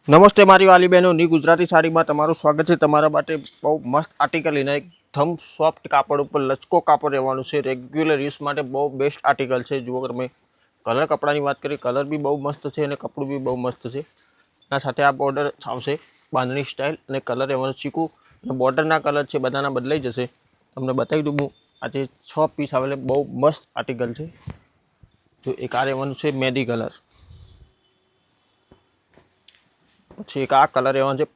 નમસ્તે મારી વાલી બહેનો ની ગુજરાતી સાડીમાં તમારું સ્વાગત છે। તમારા માટે બહુ મસ્ત આર્ટિકલ લઈને એકદમ સોફ્ટ કાપડ ઉપર લચકો કાપડ રહેવાનું છે। રેગ્યુલર યુઝ માટે બહુ બેસ્ટ આર્ટિકલ છે। જુઓ તમે કલર કપડાની વાત કરીએ, કલર બી બહુ મસ્ત છે અને કપડું બી બહુ મસ્ત છે। એના સાથે આ બોર્ડર આવશે બાંધણી સ્ટાઇલ અને કલર રહેવાનો ચીકુ અને બોર્ડરના કલર છે બધાના બદલાઈ જશે। તમને બતાવી દઉં હું આજે 6 પીસ આવેલે બહુ મસ્ત આર્ટિકલ છે। તો એક આ રહેવાનું છે મેદી કલર, પછી એક આ કલર રહેવાનો છે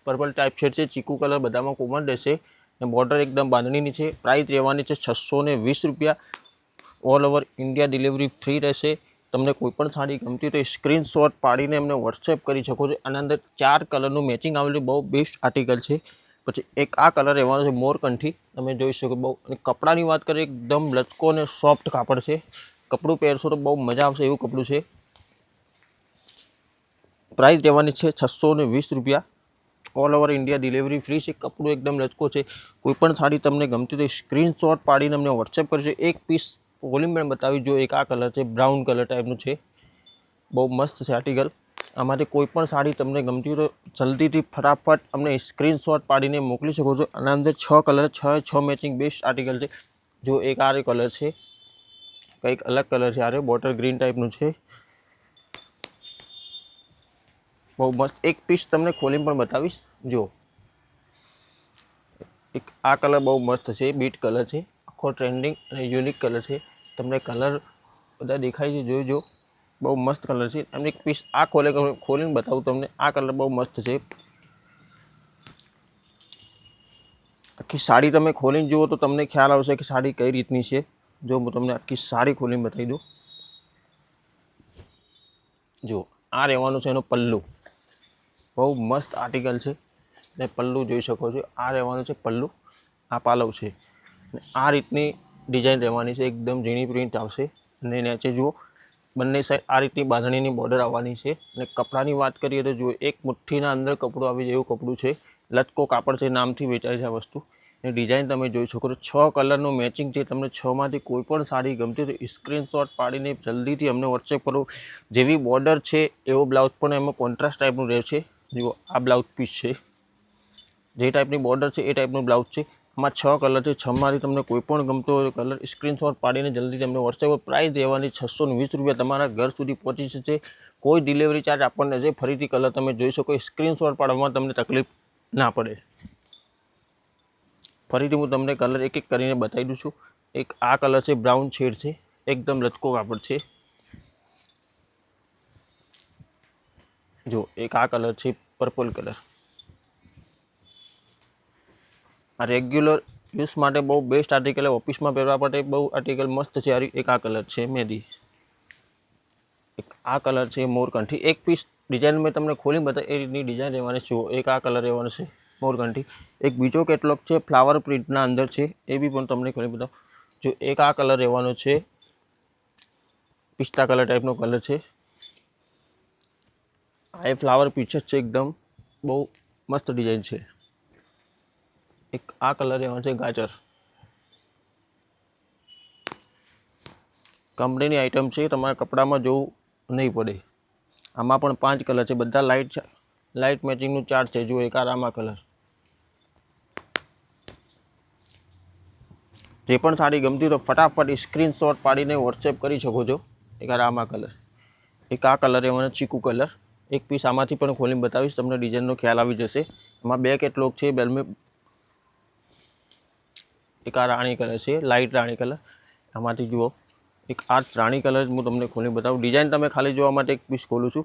पर्पल टाइप शेड है। चीकू कलर बधामां कॉमन रहेशे ने बॉर्डर एकदम बांधणीनी छे। प्राइस रहेवानी छे 620 रुपया। All over India delivery free रहेशे। तमने कोईपण साड़ी गमती तो स्क्रीनशॉट पाड़ीने अमने व्हाट्सएप करी शको छो। आना अंदर 4 कलरनुं मैचिंग आवेलुं बहु बेस्ट आर्टिकल छे। पछी एक आ कलर रहेवानो छे मोरकंठी, तमे जोई शको। बहु अने कपड़ानी वात करीए एकदम लचको अने सॉफ्ट कापड़ छे। कपड़ुं पहेरशो तो बहु मजा आवशे एवुं कपड़ुं छे। प्राइस रहेवानी छे 620 रुपया। All over India delivery free है। कपड़ू एकदम लचको है। कोईपण साड़ी तमने गमती तो स्क्रीनशॉट पाड़ीने अमने व्हाट्सएप करजो। एक पीस खोलीने पण बतावी जो एक आ कलर है ब्राउन कलर टाइपनुं छे, बहु मस्त है आर्टिकल। आमांथी कोईपण साड़ी तमने गमती हो तो जल्दीथी फटाफट अमने स्क्रीनशॉट पाड़ीने मोकली शको छो। आना अंदर 6 कलर 6 मैचिंग बेस्ट आर्टिकल है। जो एक आ कलर है, कंईक अलग कलर है। आ बॉटल ग्रीन टाइपनुं छे, बहु मस्त। एक पीस तमने खोलीने पण बतावीश। जो एक आ कलर बहु मस्त है, बीट कलर है। आखो ट्रेंडिंग और यूनिक कलर है। तमने कलर बधा देखाय छे, जोजो बहु मस्त कलर है। एम एक पीस आ खोलीने बताऊँ तमने। आ कलर बहु मस्त है। आखी साड़ी तमे खोलीने जुओ तो तमने ख्याल आवशे कि साड़ी कई रीतनी है। जो हूँ तमने आखी साड़ी खोलीने बतावी दूँ। जो आ रहेवानुं छे एनो पल्लू, बहु मस्त आर्टिकल है ने पल्लू जोई शको छो। आ रहेवानुं छे पल्लू, आ पालव छे। आ रीतनी डिजाइन रहेवानी छे, एकदम झीणी प्रिंट आवशे। ने नीचे जुओ बंने साइड आ रीतनी बांधणीनी बॉर्डर आववानी छे। ने कपड़ानी वात करीए तो जुओ एक मुठ्ठीना अंदर कपड़ुं आवी जाय एवुं कपड़ुं छे। लचको कापड़ छे, नामथी वेचाय छे आ वस्तु। ने डिजाइन तमे जोई शको छो। 6 कलरनुं मैचिंग छे। तमने 6 मांथी कोईपण साड़ी गमती हो तो स्क्रीनशॉट पाड़ीने जल्दीथी अमने व्हाट्सएप करो। जेवी बॉर्डर छे एवो ब्लाउज पण एमां कॉन्ट्रास्ट टाइपनुं रहेशे। जुओ आ ब्लाउज पीस छे, जे टाइपनी बॉर्डर है ए टाइपनुं ब्लाउज है। आमां 6 कलर है। 6 मांथी तमने कोईपण गमतो होय तो कलर स्क्रीनशॉट पाड़ीने जल्दी तमने व्हाट्सएप पर प्राइस रहेवानी 620 रुपया। तमारा घर सुधी पहोंची जशे। कोई डिलीवरी चार्ज आपणे जे फरीथी कलर तमे जोई शको। स्क्रीनशॉट पाडवामां तमने तकलीफ ना पड़े। फरीथी हूँ तमने कलर एक एक करीने बतावी दूं छुं। एक आ कलर है ब्राउन शेड है, एकदम लचको कापड़ है। जो एक आ कलर है पर्पल कलर, आ रेग्युलर यूज माटे बहु बेस्ट आर्टिकल है। ऑफिस में पहेरवा माटे बहु आर्टिकल मस्त है। एक आ कलर है मेदी, एक आ कलर है मोरकंठी। एक पीस डिजाइन में तमने खोली बताई ए रीतनी डिजाइन रहेवानी छे। एक आ कलर रहेवानो छे मोरकंठी। एक बीजो केटलॉग है फ्लावर प्रिंटना अंदर है, ए बी पण तमने खोली बताऊं। जो एक आ कलर रहेवानो छे पिस्ता कलर टाइपनो कलर है। आ फ्लावर पिक्चर है, एकदम बहु मस्त डिजाइन है। एक आ कलर रहेवानो छे गाजर, कंपनीनी आइटम है। तमारा कपड़ा में जोवुं नहीं पड़े। आमां पण 5 कलर है, बधा लाइट मैचिंग 4 है। जो एक आ रामा कलर, जे पण साड़ी गमती तो फटाफट स्क्रीनशॉट पाड़ीने व्हाट्सएप करी शको छो। एक आ रामा कलर, एक आ कलर रहेवानो चीकू कलर। एक पीस आमांथी पण खोलीने बतावीश, तमने डिजाइननो ख्याल आवी जशे। आमां 2 केटलॉग छे, बेल में एक आ राणी कलर है, लाइट राणी कलर। आमांथी जुओ एक आ राणी कलर हूँ तमने खोलीने बताऊँ। डिजाइन तमे खाली जोवा माटे एक पीस खोलूँ छूँ,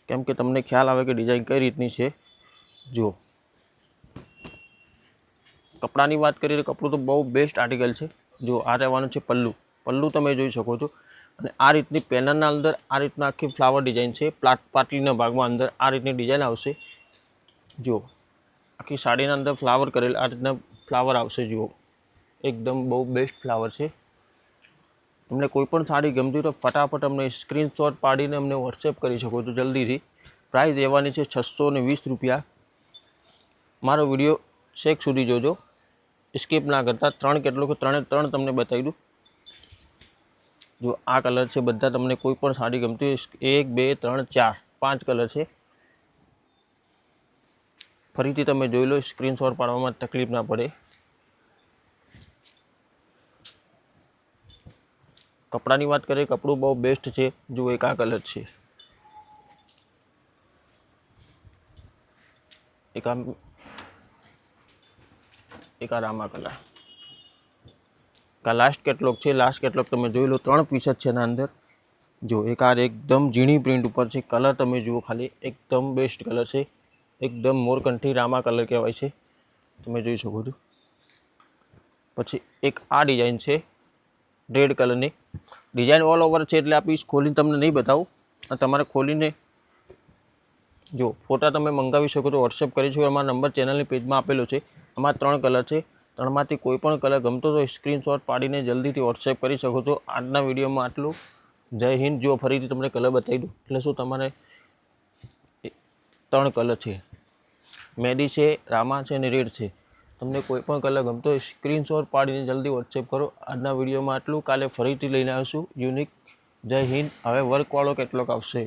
केम के तमने ख्याल आवे कि डिजाइन कई रीतनी है। जुओ कपड़ानी बात करिए तो कपड़ू तो बहु बेस्ट आर्टिकल है। जो आ रहेवानुं छे पल्लू, पल्लू तमे जोई शको छो। अने आ रीतनी पेनलना अंदर आ रीतना आखी फ्लावर डिजाइन है। पाटलीना भागमां अंदर आ रीतनी डिजाइन आवशे। जो आखी साड़ीना अंदर फ्लावर करेल आ रीतना फ्लावर आवशे। जुओ एकदम बहु बेस्ट फ्लावर है। तमने कोईपण साड़ी गमती तो फटाफट अमने स्क्रीनशॉट पाड़ीने अमने व्हाट्सएप करी शको छो जल्दीथी। प्राइस रहेवानी छे 620 रुपया। मारो विडियो छेक सुधी जोजो, स्कीप ना करता। 3 केटलॉग 3 तमने बतावी दूँ। जो आ कलर है, बधा तमने कोईपण साड़ी गमती 1 2 3 4 5 કલર છે. ફરીથી તમે જોઈ લો, સ્ક્રીનશોટ પાડવામાં તકલીફ ના પડે. કપડાની વાત કરીએ, કપડું બહુ બેસ્ટ છે. જુઓ, એક આ કલર છે, એક આ રામા કલર. આ લાસ્ટ કેટલોગ છે. લાસ્ટ કેટલોગ તમે જોઈ લો, 3 પીસ જ છે એના અંદર. જો એક આ એકદમ ઝીણી પ્રિન્ટ ઉપર છે. કલર તમે જુઓ ખાલી, એકદમ બેસ્ટ કલર છે. એકદમ મોરકંઠી રામા કલર કહેવાય છે, તમે જોઈ શકો છો. પછી એક આ ડિઝાઇન છે રેડ કલરની. ડિઝાઇન ઓલ ઓવર છે, એટલે આ પીસ ખોલીને તમને નહીં બતાવું. તમારે ખોલીને જો ફોટા તમે મંગાવી શકો છો, વોટ્સએપ કરી શકો. અમારા નંબર ચેનલની પેજમાં આપેલો છે. આમાં 3 કલર છે. 3માંથી કોઈ પણ કલર ગમતો તો સ્ક્રીનશોટ પાડીને જલ્દીથી વોટ્સએપ કરી શકો છો. આજના વિડીયોમાં આટલું. જય હિન્દ. જો ફરીથી તમને કલર બતાવી દઉં. એટલે શું, તમારે 3 કલર છે, મેદી છે, રામા છે અને રેડ છે. તમને કોઈ પણ કલર ગમતો હોય સ્ક્રીનશોટ પાડીને જલ્દી વોટ્સએપ કરો. આજના વિડીયોમાં આટલું. કાલે ફરીથી લઈને આવીશું યુનિક. જય હિન્દ. હવે વર્કવાળો કેટલોક આવશે.